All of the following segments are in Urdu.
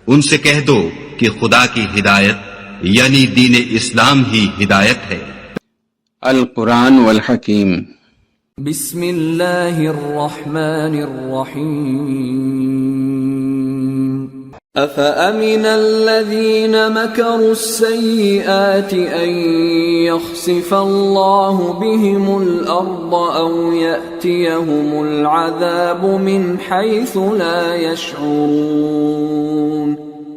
ان سے کہہ دو کہ خدا کی ہدایت یعنی دین اسلام ہی ہدایت ہے۔ القرآن والحکیم۔ بسم اللہ الرحمن الرحیم۔ أفأمن الذين مكروا السيئات أن يخسف الله بهم الأرض أو يأتيهم العذاب من حيث لا يشعرون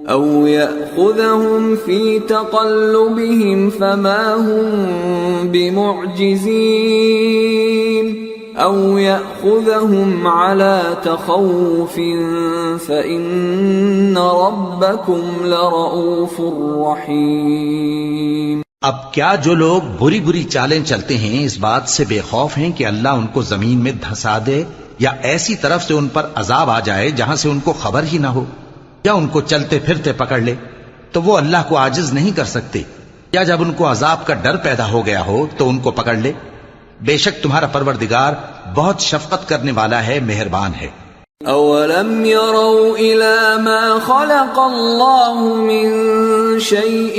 أو يأخذهم في تقلبهم فما هم بمعجزين أو يأخذهم على تخوف فإن ربكم لرؤوف رحيم۔ اب کیا جو لوگ بری بری چالیں چلتے ہیں اس بات سے بے خوف ہیں کہ اللہ ان کو زمین میں دھسا دے یا ایسی طرف سے ان پر عذاب آ جائے جہاں سے ان کو خبر ہی نہ ہو، یا ان کو چلتے پھرتے پکڑ لے تو وہ اللہ کو عاجز نہیں کر سکتے، یا جب ان کو عذاب کا ڈر پیدا ہو گیا ہو تو ان کو پکڑ لے؟ بے شک تمہارا پروردگار بہت شفقت کرنے والا ہے، مہربان ہے۔ اولم يروا الى ما خلق الله من شيء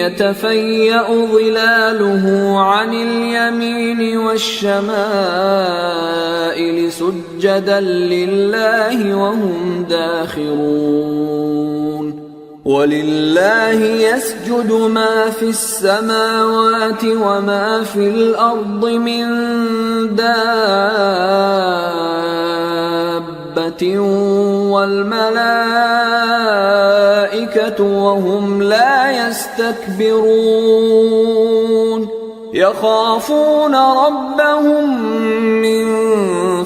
يتفيأ ظلاله عن اليمين والشمائل سجدا لله وهم داخرون وَلِلَّهِ يَسْجُدُ مَا فِي السَّمَاوَاتِ وَمَا فِي الْأَرْضِ مِن دَابَّةٍ وَالْمَلَائِكَةُ وَهُمْ لَا يَسْتَكْبِرُونَ يَخَافُونَ رَبَّهُم مِّن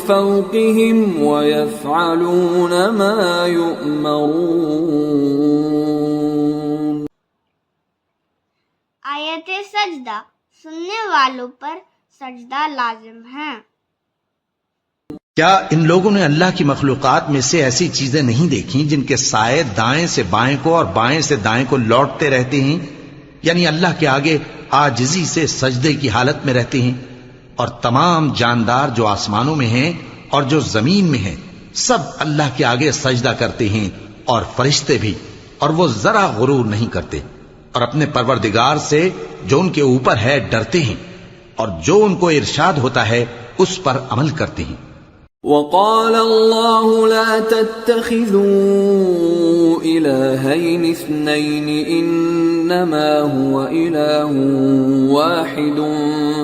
فَوْقِهِمْ وَيَفْعَلُونَ مَا يُؤْمَرُونَ۔ آیت سجدہ سننے والوں پر سجدہ لازم ہے۔ کیا ان لوگوں نے اللہ کی مخلوقات میں سے ایسی چیزیں نہیں دیکھی جن کے سائے دائیں سے بائیں کو اور بائیں سے دائیں کو لوٹتے رہتے ہیں، یعنی اللہ کے آگے عاجزی سے سجدے کی حالت میں رہتے ہیں؟ اور تمام جاندار جو آسمانوں میں ہیں اور جو زمین میں ہیں سب اللہ کے آگے سجدہ کرتے ہیں، اور فرشتے بھی، اور وہ ذرا غرور نہیں کرتے، اور اپنے پروردگار سے جو ان کے اوپر ہے ڈرتے ہیں، اور جو ان کو ارشاد ہوتا ہے اس پر عمل کرتے ہیں۔ وقال الله لا تتخذوا إلهين اثنين إنما هو إله واحد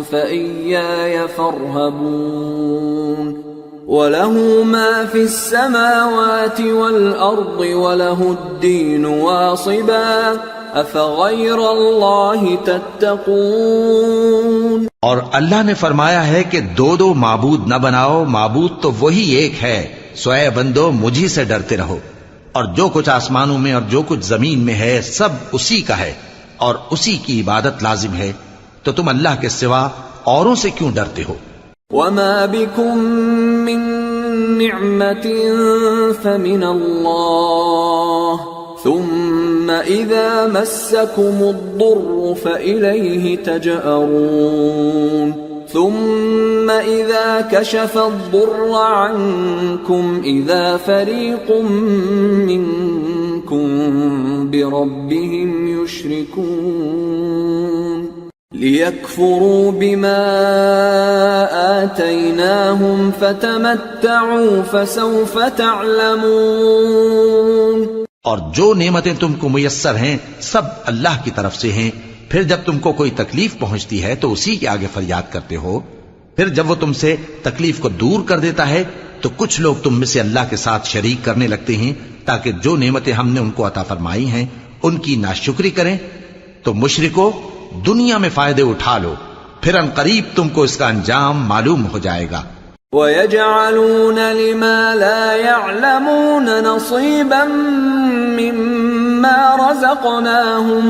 فإياي فارهبون وله ما في السماوات والأرض وله الدين واصبا أفغير الله تتقون۔ اور اللہ نے فرمایا ہے کہ دو دو معبود نہ بناؤ، معبود تو وہی ایک ہے، سو اے بندو مجھی سے ڈرتے رہو، اور جو کچھ آسمانوں میں اور جو کچھ زمین میں ہے سب اسی کا ہے اور اسی کی عبادت لازم ہے، تو تم اللہ کے سوا اوروں سے کیوں ڈرتے ہو؟ وما بكم من نعمة فمن الله ثم إذا مسكم الضر فإليه تجأرون ثم إذا كشف الضر عنكم إذا فريق منكم بربهم يشركون ليكفروا بما آتيناهم فتمتعوا فسوف تعلمون۔ اور جو نعمتیں تم کو میسر ہیں سب اللہ کی طرف سے ہیں، پھر جب تم کو کوئی تکلیف پہنچتی ہے تو اسی کے آگے فریاد کرتے ہو، پھر جب وہ تم سے تکلیف کو دور کر دیتا ہے تو کچھ لوگ تم میں سے اللہ کے ساتھ شریک کرنے لگتے ہیں تاکہ جو نعمتیں ہم نے ان کو عطا فرمائی ہیں ان کی ناشکری کریں۔ تو مشرکو دنیا میں فائدے اٹھا لو، پھر ان قریب تم کو اس کا انجام معلوم ہو جائے گا۔ وَيَجْعَلُونَ لِمَا لَا يَعْلَمُونَ نَصِيبًا مِّمَّا رَزَقْنَاهُمْ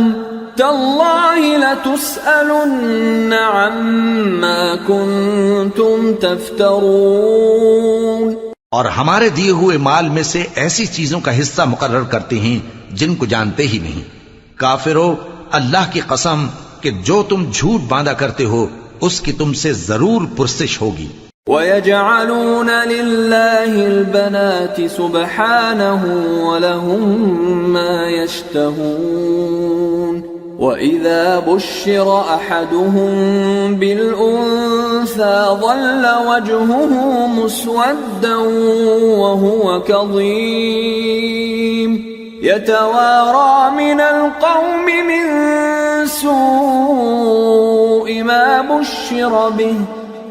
تَاللَّهِ لَتُسْأَلُنَّ عَمَّا كُنتُمْ تَفْتَرُونَ۔ اور ہمارے دیے ہوئے مال میں سے ایسی چیزوں کا حصہ مقرر کرتے ہیں جن کو جانتے ہی نہیں۔ کافرو، اللہ کی قسم کہ جو تم جھوٹ باندھا کرتے ہو اس کی تم سے ضرور پرسش ہوگی۔ وَيَجْعَلُونَ لِلَّهِ الْبَنَاتِ سُبْحَانَهُ وَلَهُم مَّا يَشْتَهُونَ وَإِذَا بُشِّرَ أَحَدُهُم بِالْأُنثَىٰ ظَلَّ وَجْهُهُ مُسْوَدًّا وَهُوَ كَظِيمٌ يَتَوَارَىٰ مِنَ الْقَوْمِ مِن سُوءِ مَا بُشِّرَ بِهِ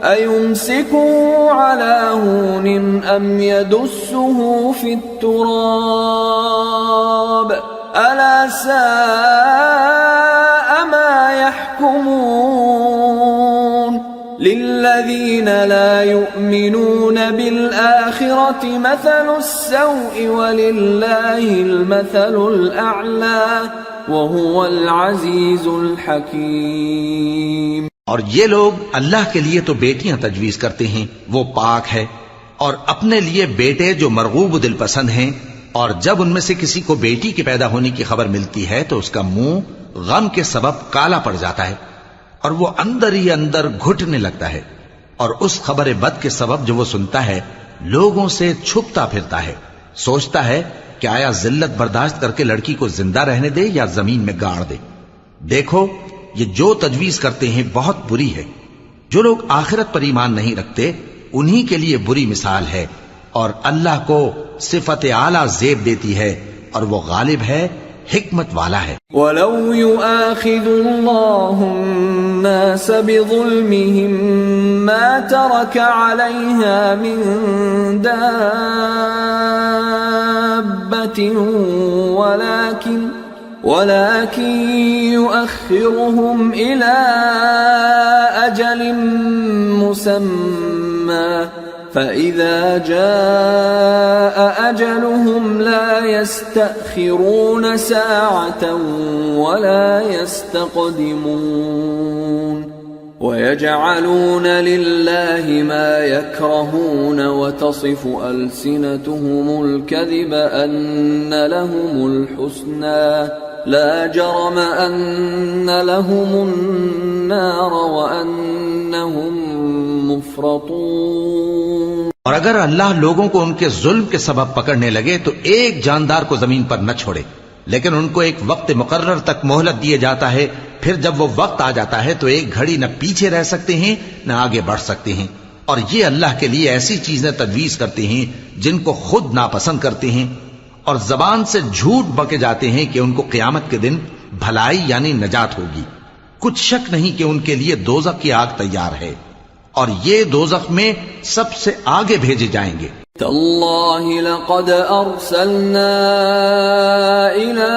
أَيُمْسِكُهُ عَلَىٰ هُونٍ أَمْ يَدُسُّهُ فِي التُّرَابِ أَلَا سَاءَ مَا يَحْكُمُونَ لِلَّذِينَ لَا يُؤْمِنُونَ بِالْآخِرَةِ مَثَلُ السَّوْءِ وَلِلَّهِ الْمَثَلُ الْأَعْلَىٰ وَهُوَ الْعَزِيزُ الْحَكِيمُ۔ اور یہ لوگ اللہ کے لیے تو بیٹیاں تجویز کرتے ہیں، وہ پاک ہے، اور اپنے لیے بیٹے جو مرغوب دل پسند ہیں، اور جب ان میں سے کسی کو بیٹی کے پیدا ہونے کی خبر ملتی ہے تو اس کا منہ غم کے سبب کالا پڑ جاتا ہے اور وہ اندر ہی اندر گھٹنے لگتا ہے، اور اس خبر بد کے سبب جو وہ سنتا ہے لوگوں سے چھپتا پھرتا ہے، سوچتا ہے کہ آیا ذلت برداشت کر کے لڑکی کو زندہ رہنے دے یا زمین میں گاڑ دے۔ دیکھو یہ جو تجویز کرتے ہیں بہت بری ہے۔ جو لوگ آخرت پر ایمان نہیں رکھتے انہی کے لیے بری مثال ہے، اور اللہ کو صفت اعلیٰ زیب دیتی ہے اور وہ غالب ہے، حکمت والا ہے۔ وَلَوْ يُؤَاخِذُ اللَّهُ النَّاسَ بِظُلْمِهِمْ مَا تَرَكَ عَلَيْهَا مِن دَابَّةٍ ولكن يؤخرهم إلى أجل مسمى فإذا جاء أجلهم لا يستأخرون ساعة ولا يستقدمون ويجعلون لله ما يكرهون وتصف ألسنتهم الكذب أن لهم الحسنى لا جرم أن لهم النار وأنهم مفرطون۔ اور اگر اللہ لوگوں کو ان کے ظلم کے سبب پکڑنے لگے تو ایک جاندار کو زمین پر نہ چھوڑے، لیکن ان کو ایک وقت مقرر تک مہلت دیے جاتا ہے، پھر جب وہ وقت آ جاتا ہے تو ایک گھڑی نہ پیچھے رہ سکتے ہیں نہ آگے بڑھ سکتے ہیں۔ اور یہ اللہ کے لیے ایسی چیزیں تجویز کرتے ہیں جن کو خود ناپسند کرتے ہیں، اور زبان سے جھوٹ بکے جاتے ہیں کہ ان کو قیامت کے دن بھلائی یعنی نجات ہوگی۔ کچھ شک نہیں کہ ان کے لیے دوزخ کی آگ تیار ہے، اور یہ دوزخ میں سب سے آگے بھیجے جائیں گے۔ تاللہ لقد ارسلنا الى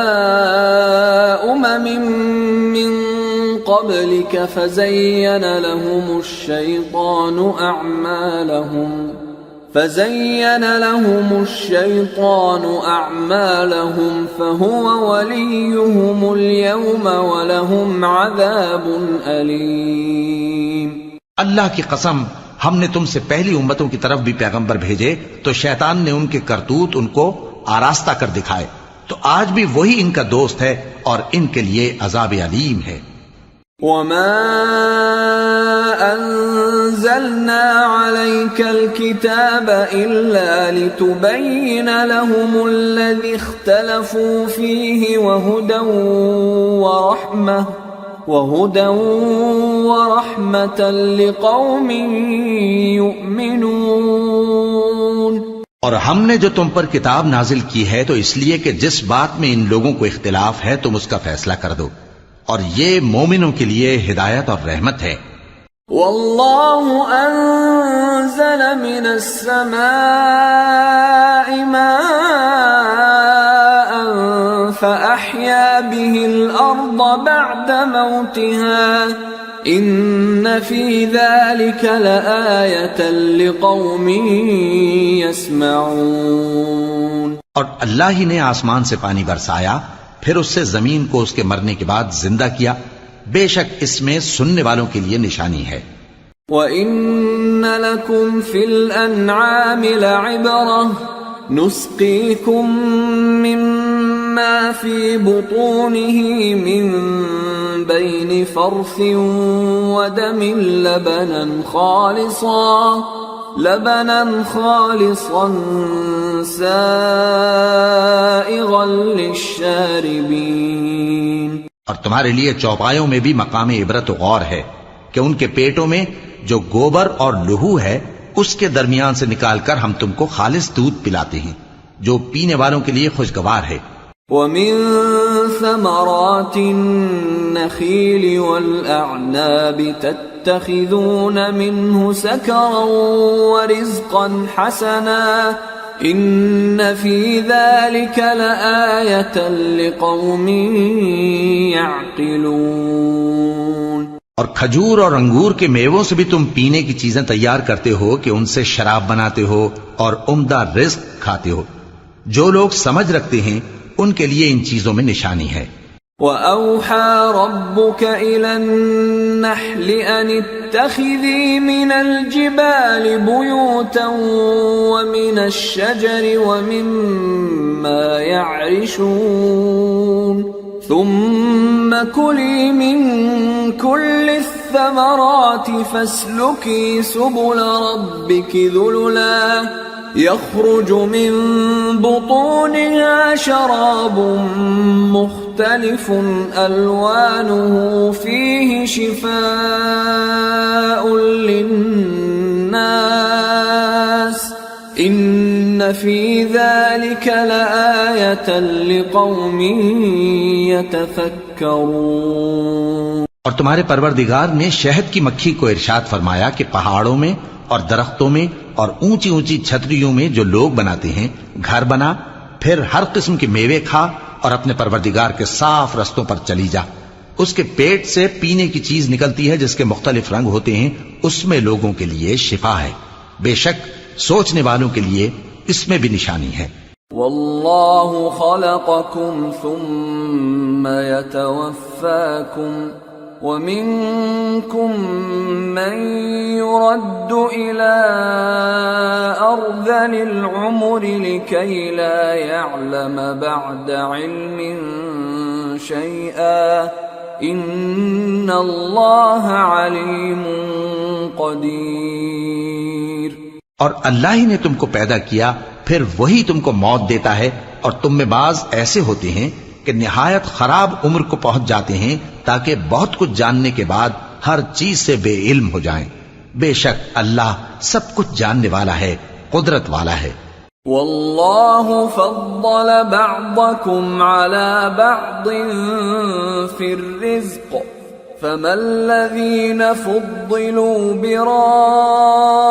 امم من قبلك فزين لهم الشيطان أعمالهم فهو وليهم اليوم ولهم عذاب أليم۔ اللہ کی قسم ہم نے تم سے پہلی امتوں کی طرف بھی پیغمبر بھیجے تو شیطان نے ان کے کرتوت ان کو آراستہ کر دکھائے، تو آج بھی وہی ان کا دوست ہے اور ان کے لیے عذاب علیم ہے۔ وَمَا أَنزَلْنَا عَلَيْكَ الْكِتَابَ إِلَّا لِتُبَيِّنَ لَهُمُ الَّذِي اخْتَلَفُوا فِيهِ وَهُدًى وَرَحْمَةً لِقَوْمٍ يُؤْمِنُونَ۔ اور ہم نے جو تم پر کتاب نازل کی ہے تو اس لیے کہ جس بات میں ان لوگوں کو اختلاف ہے تم اس کا فیصلہ کر دو، اور یہ مومنوں کے لیے ہدایت اور رحمت ہے۔ واللہ انزل من السماء ماء فأحيا به الأرض بعد موتها ان فی ذلک لآیۃ لقوم یسمعون۔ اور اللہ ہی نے آسمان سے پانی برسایا، پھر اس سے زمین کو اس کے مرنے کے بعد زندہ کیا، بے شک اس میں سننے والوں کے لیے نشانی ہے۔ وَإِنَّ لَكُمْ فِي الْأَنْعَامِ لَعِبْرَةً نُسْقِيكُم مِّمَّا فِي بُطُونِهِ مِن بَيْنِ فَرْثٍ وَدَمٍ لَبَنًا لبنا خالصا سائغا للشاربین، اور تمہارے لیے چوپایوں میں بھی مقام عبرت و غور ہے کہ ان کے پیٹوں میں جو گوبر اور لہو ہے اس کے درمیان سے نکال کر ہم تم کو خالص دودھ پلاتے ہیں جو پینے والوں کے لیے خوشگوار ہے۔ وَمِن ثَمَرَاتِ النَّخِيلِ وَالْأَعْنَابِ تَتَّخِذُونَ مِنْهُ سَكَرًا وَرِزْقًا حَسَنًا إِنَّ فِي ذَلِكَ لَآيَةً لِقَوْمٍ يَعْقِلُونَ۔ اور کھجور اور انگور کے میووں سے بھی تم پینے کی چیزیں تیار کرتے ہو کہ ان سے شراب بناتے ہو اور عمدہ رزق کھاتے ہو، جو لوگ سمجھ رکھتے ہیں ان کے لیے ان چیزوں میں نشانی ہے۔ وَأَوْحَى رَبُّكَ إِلَى النَّحْلِ أَنِ اتَّخِذِي مِنَ الْجِبَالِ بُيُوتًا وَمِنَ الشَّجَرِ وَمِمَّا يَعْرِشُونَ ثُمَّ كُلِي مِن كُلِّ الثَّمَرَاتِ فَاسْلُكِي سُبُلَ رَبِّكِ ذُلُلًا يخرج من بطونها شراب مختلف ألوانه فيه شفاء للناس إن في ذلك لآية لقوم يتفكرون۔ اور تمہارے پروردگار نے شہد کی مکھی کو ارشاد فرمایا کہ پہاڑوں میں اور درختوں میں اور اونچی اونچی چھتریوں میں جو لوگ بناتے ہیں گھر بنا، پھر ہر قسم کے میوے کھا اور اپنے پروردگار کے صاف رستوں پر چلی جا۔ اس کے پیٹ سے پینے کی چیز نکلتی ہے جس کے مختلف رنگ ہوتے ہیں، اس میں لوگوں کے لیے شفا ہے، بے شک سوچنے والوں کے لیے اس میں بھی نشانی ہے۔ واللہ خلقکم ثم یتوفاکم وَمِنكُم مَّن يُرَدُّ إِلَىٰ أَرْذَلِ الْعُمُرِ لِكَيْ لَا يَعْلَمَ بَعْدَ عِلْمٍ شَيْئًا إِنَّ اللَّهَ عَلِيمٌ قَدِيرٌ۔ اور اللہ ہی نے تم کو پیدا کیا، پھر وہی تم کو موت دیتا ہے، اور تم میں بعض ایسے ہوتے ہیں کہ نہایت خراب عمر کو پہنچ جاتے ہیں تاکہ بہت کچھ جاننے کے بعد ہر چیز سے بے علم ہو جائیں۔ بے شک اللہ سب کچھ جاننے والا ہے، قدرت والا ہے۔ واللہ فضل بعضکم علی بعض فی الرزق فما الذین فضلوا براد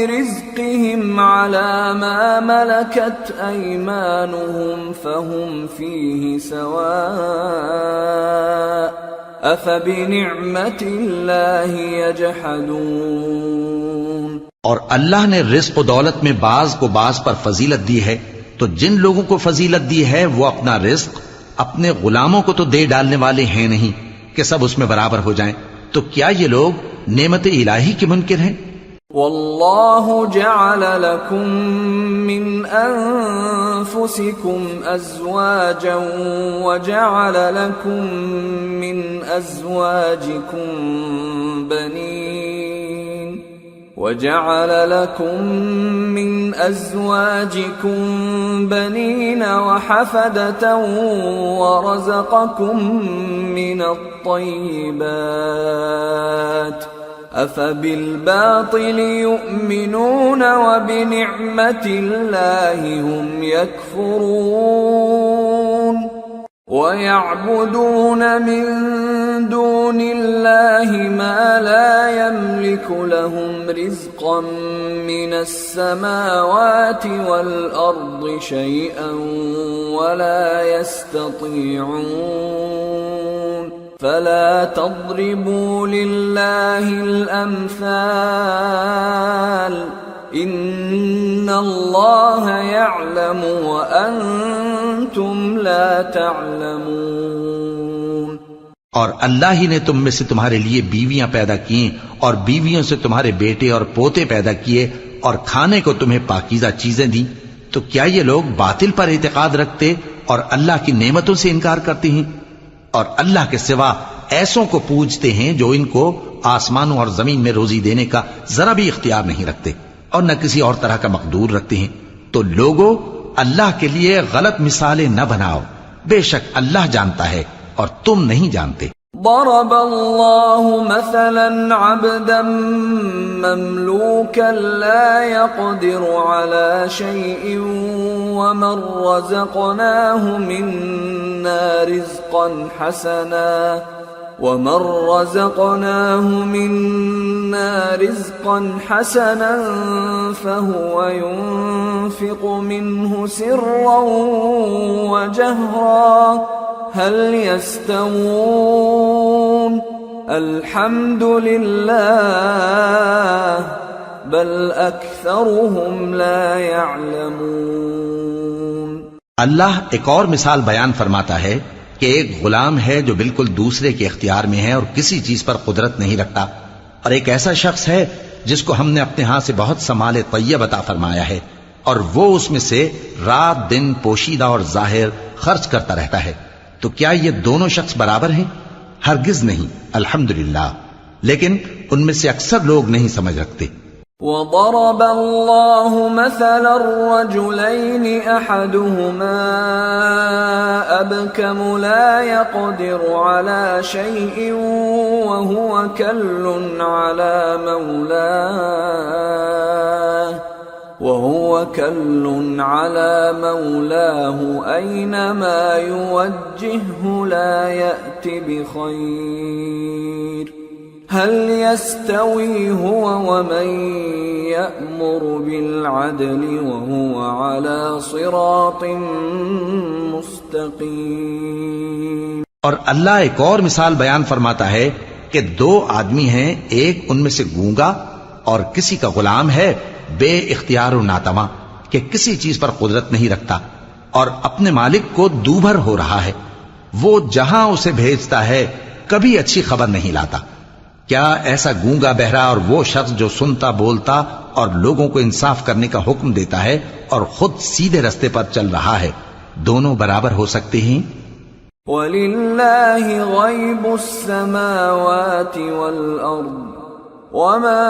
رزقهم على ما ملكت أيمانهم فهم فيه سواء أفبنعمة الله يجحدون۔ اور اللہ نے رزق و دولت میں بعض کو بعض پر فضیلت دی ہے، تو جن لوگوں کو فضیلت دی ہے وہ اپنا رزق اپنے غلاموں کو تو دے ڈالنے والے ہیں نہیں کہ سب اس میں برابر ہو جائیں، تو کیا یہ لوگ نعمت الہی کے منکر ہیں؟ واللہ جعل لکم من انفسکم ازواجا وجعل لکم من ازواجکم بنین وجعل لكم من أزواجكم بنين وحفدة ورزقكم من الطيبات أفبالباطل يؤمنون وبنعمة الله هم يكفرون وَيَعْبُدُونَ مِن دُونِ اللَّهِ مَا لَا يَمْلِكُ لَهُمْ رِزْقًا مِّنَ السَّمَاوَاتِ وَالْأَرْضِ شَيْئًا وَلَا يَسْتَطِيعُونَ فَلَا تَضْرِبُوا لِلَّهِ الْأَمْثَالَ ان اللہ یعلم وانتم لا تعلمون۔ اور اللہ ہی نے تم میں سے تمہارے لیے بیویاں پیدا کی اور بیویوں سے تمہارے بیٹے اور پوتے پیدا کیے اور کھانے کو تمہیں پاکیزہ چیزیں دیں، تو کیا یہ لوگ باطل پر اعتقاد رکھتے اور اللہ کی نعمتوں سے انکار کرتے ہیں؟ اور اللہ کے سوا ایسوں کو پوجتے ہیں جو ان کو آسمانوں اور زمین میں روزی دینے کا ذرا بھی اختیار نہیں رکھتے اور نہ کسی اور طرح کا مقدور رکھتے ہیں، تو لوگوں اللہ کے لیے غلط مثالیں نہ بناؤ، بے شک اللہ جانتا ہے اور تم نہیں جانتے۔ ضرب الله مثلا عبدا مملوكا لا يقدر على شيء ومن رزقناه منا رزقا حسنا فهو ينفق منه سرا وجهرا هل يستوون الحمد لله بل أكثرهم لا يعلمون۔ اللہ ایک اور مثال بیان فرماتا ہے کہ ایک غلام ہے جو بالکل دوسرے کے اختیار میں ہے اور کسی چیز پر قدرت نہیں رکھتا، اور ایک ایسا شخص ہے جس کو ہم نے اپنے ہاں سے بہت سا مال طیب عطا فرمایا ہے اور وہ اس میں سے رات دن پوشیدہ اور ظاہر خرچ کرتا رہتا ہے، تو کیا یہ دونوں شخص برابر ہیں؟ ہرگز نہیں، الحمدللہ، لیکن ان میں سے اکثر لوگ نہیں سمجھ رکھتے۔ وضرب الله مثلا الرجلين أحدهما أبكم لا يقدر على شيء وهو كل على مولاه أينما يوجهه لا يأت بخير هل يستوي هو ومن يأمر بالعدل وهو على صراط مستقيم۔ اور اللہ ایک اور مثال بیان فرماتا ہے کہ دو آدمی ہیں، ایک ان میں سے گونگا اور کسی کا غلام ہے بے اختیار و ناتواں کہ کسی چیز پر قدرت نہیں رکھتا اور اپنے مالک کو دوبھر ہو رہا ہے، وہ جہاں اسے بھیجتا ہے کبھی اچھی خبر نہیں لاتا۔ کیا ایسا گونگا بہرا اور وہ شخص جو سنتا بولتا اور لوگوں کو انصاف کرنے کا حکم دیتا ہے اور خود سیدھے رستے پر چل رہا ہے، دونوں برابر ہو سکتے ہیں؟ وَلِلَّهِ غَيْبُ السَّمَاوَاتِ وَالْأَرْضِ وَمَا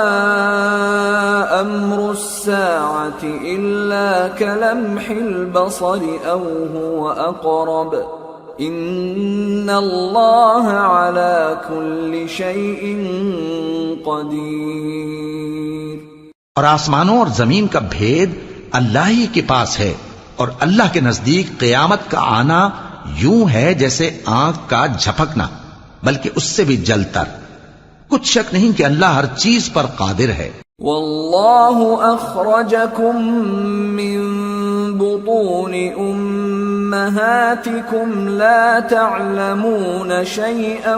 أَمْرُ السَّاعَةِ إِلَّا كَلَمْحِ الْبَصَرِ أَوْ هُوَ أَقْرَبُ إِنَّ اللَّهَ عَلَى كُلِّ شَيْءٍ قَدِيرٌ۔ اور آسمانوں اور زمین کا بھید اللہ ہی کے پاس ہے، اور اللہ کے نزدیک قیامت کا آنا یوں ہے جیسے آنکھ کا جھپکنا، بلکہ اس سے بھی جلتر۔ کچھ شک نہیں کہ اللہ ہر چیز پر قادر ہے۔ واللہ اخرجکم من بطون امہاتکم لا تعلمون شیئا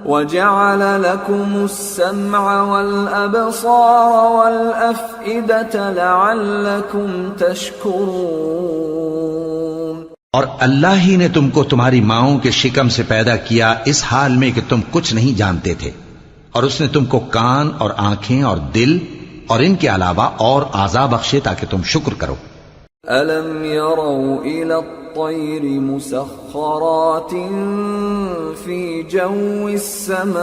وجعل لكم السمع والابصار والافئدة لعلكم تشکرون۔ اور اللہ ہی نے تم کو تمہاری ماؤں کے شکم سے پیدا کیا اس حال میں کہ تم کچھ نہیں جانتے تھے، اور اس نے تم کو کان اور آنکھیں اور دل اور ان کے علاوہ اور اعضاء بخشے تاکہ تم شکر کرو۔ أَلَمْ يَرَوْا إِلَى الطَّيْرِ مُسَخَّرَاتٍ فِي جَوِّ السَّمَاءِ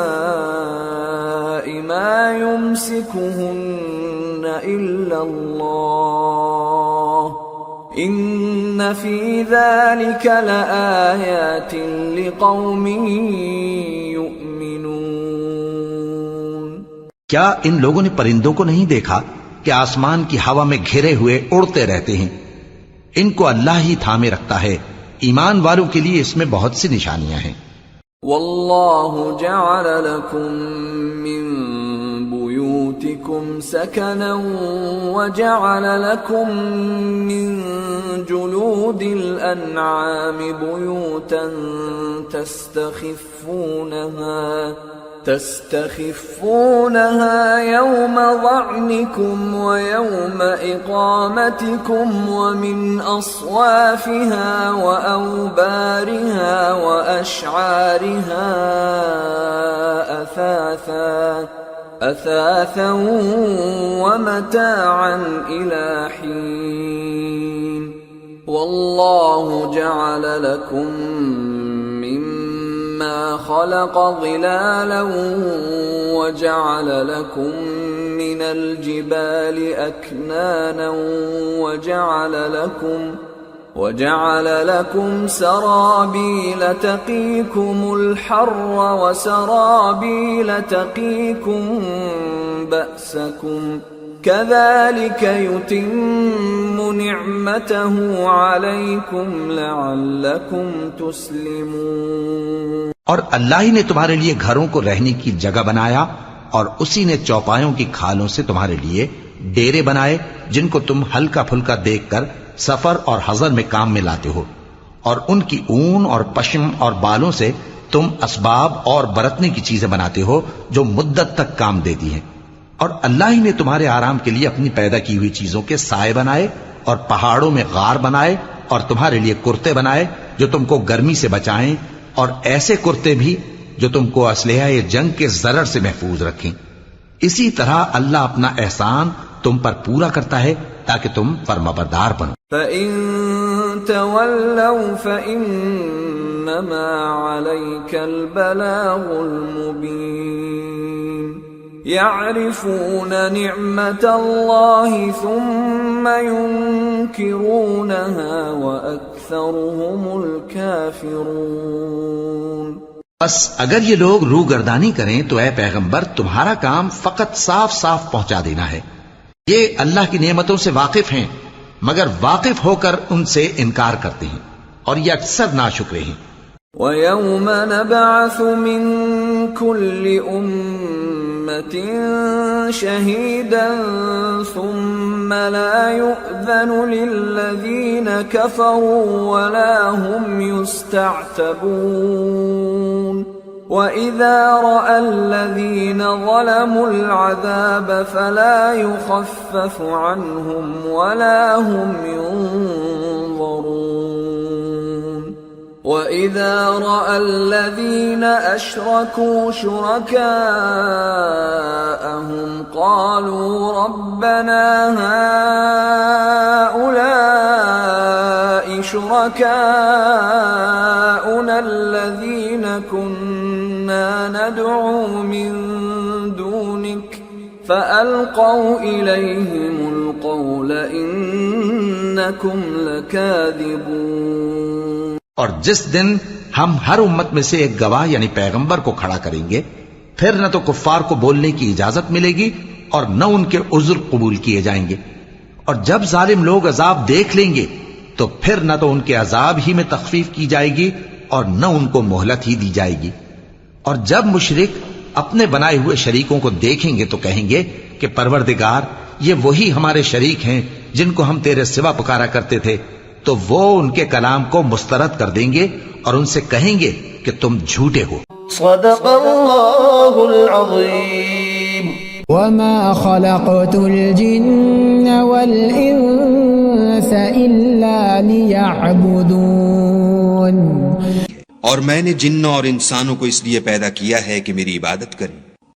مَا يُمْسِكُهُنَّ إِلَّا اللَّهُ إِنَّ فِي ذَلِكَ لَآيَاتٍ لِقَوْمٍ يُؤْمِنُونَ۔ کیا ان لوگوں نے پرندوں کو نہیں دیکھا کہ آسمان کی ہوا میں گھرے ہوئے اڑتے رہتے ہیں؟ ان کو اللہ ہی تھامے رکھتا ہے، ایمان والوں کے لیے اس میں بہت سی نشانیاں ہیں۔ واللہ جعل لکم من بیوتکم سکنا وجعل لکم من جلود الانعام بیوتا تستخفونها يوم ظعنكم ويوم إقامتكم ومن أصوافها وأوبارها وأشعارها أثاثا ومتاعا إلى حين والله جعل لكم مما خلق ظلالا وجعل لكم من الجبال أكنانا وجعل لكم سرابيل تقيكم الحر وسرابيل تقيكم بأسكم كذلك يتم نعمته عليكم لعلكم تسلمون۔ اور اللہ ہی نے تمہارے لیے گھروں کو رہنے کی جگہ بنایا، اور اسی نے چوپایوں کی کھالوں سے تمہارے لیے ڈیرے بنائے جن کو تم ہلکا پھلکا دیکھ کر سفر اور حضر میں کام میں لاتے ہو، اور ان کی اون اور پشم اور بالوں سے تم اسباب اور برتنے کی چیزیں بناتے ہو جو مدت تک کام دیتی ہیں۔ اور اللہ ہی نے تمہارے آرام کے لیے اپنی پیدا کی ہوئی چیزوں کے سائے بنائے، اور پہاڑوں میں غار بنائے، اور تمہارے لیے کرتے بنائے جو تم کو گرمی سے بچائیں، اور ایسے کرتے بھی جو تم کو اسلحہ جنگ کے ضرر سے محفوظ رکھیں۔ اسی طرح اللہ اپنا احسان تم پر پورا کرتا ہے تاکہ تم فرمانبردار بنو۔ فَإِن تَوَلَّوْا فَإِنَّمَا عَلَيْكَ الْبَلَاغُ الْمُبِينُ يَعْرِفُونَ نِعْمَةَ اللَّهِ ثُمَّ يُنْكِرُونَهَا وَأَكْثَرُهُمُ الْكَافِرُونَ۔ بس اگر یہ لوگ روگردانی کریں تو اے پیغمبر تمہارا کام فقط صاف صاف پہنچا دینا ہے۔ یہ اللہ کی نعمتوں سے واقف ہیں مگر واقف ہو کر ان سے انکار کرتے ہیں، اور یہ اکثر ناشکرے ہیں۔ وَيَوْمَ نَبْعَثُ مِن كُلِّ أُمَّةٍ شَهِيدًا ثُمَّ لَا يُؤْذَنُ لِلَّذِينَ كَفَرُوا وَلَا هُمْ يُسْتَعْتَبُونَ وَإِذَا رَأَى الَّذِينَ ظَلَمُوا الْعَذَابَ فَلَا يُخَفَّفُ عَنْهُمْ وَلَا هُمْ يُنظَرُونَ وَإِذَا رَأَى الَّذِينَ أَشْرَكُوا شُرَكَاءَهُمْ قَالُوا رَبَّنَا هَؤُلَاءِ شُرَكَاؤُنَا الَّذِينَ كُنَّا نَدْعُو مِن دُونِكَ فَأَلْقَوْا إِلَيْهِمُ الْقَوْلَ إِنَّكُمْ لَكَاذِبُونَ۔ اور جس دن ہم ہر امت میں سے ایک گواہ یعنی پیغمبر کو کھڑا کریں گے، پھر نہ تو کفار کو بولنے کی اجازت ملے گی اور نہ ان کے عذر قبول کیے جائیں گے، اور جب ظالم لوگ عذاب دیکھ لیں گے تو پھر نہ تو ان کے عذاب ہی میں تخفیف کی جائے گی اور نہ ان کو مہلت ہی دی جائے گی۔ اور جب مشرک اپنے بنائے ہوئے شریکوں کو دیکھیں گے تو کہیں گے کہ پروردگار یہ وہی ہمارے شریک ہیں جن کو ہم تیرے سوا پکارا کرتے تھے، تو وہ ان کے کلام کو مسترد کر دیں گے اور ان سے کہیں گے کہ تم جھوٹے ہو۔ صدق اللہ العظیم۔ وما خلقت الجن والانس الا ليعبدون۔ اور میں نے جنوں اور انسانوں کو اس لیے پیدا کیا ہے کہ میری عبادت کریں۔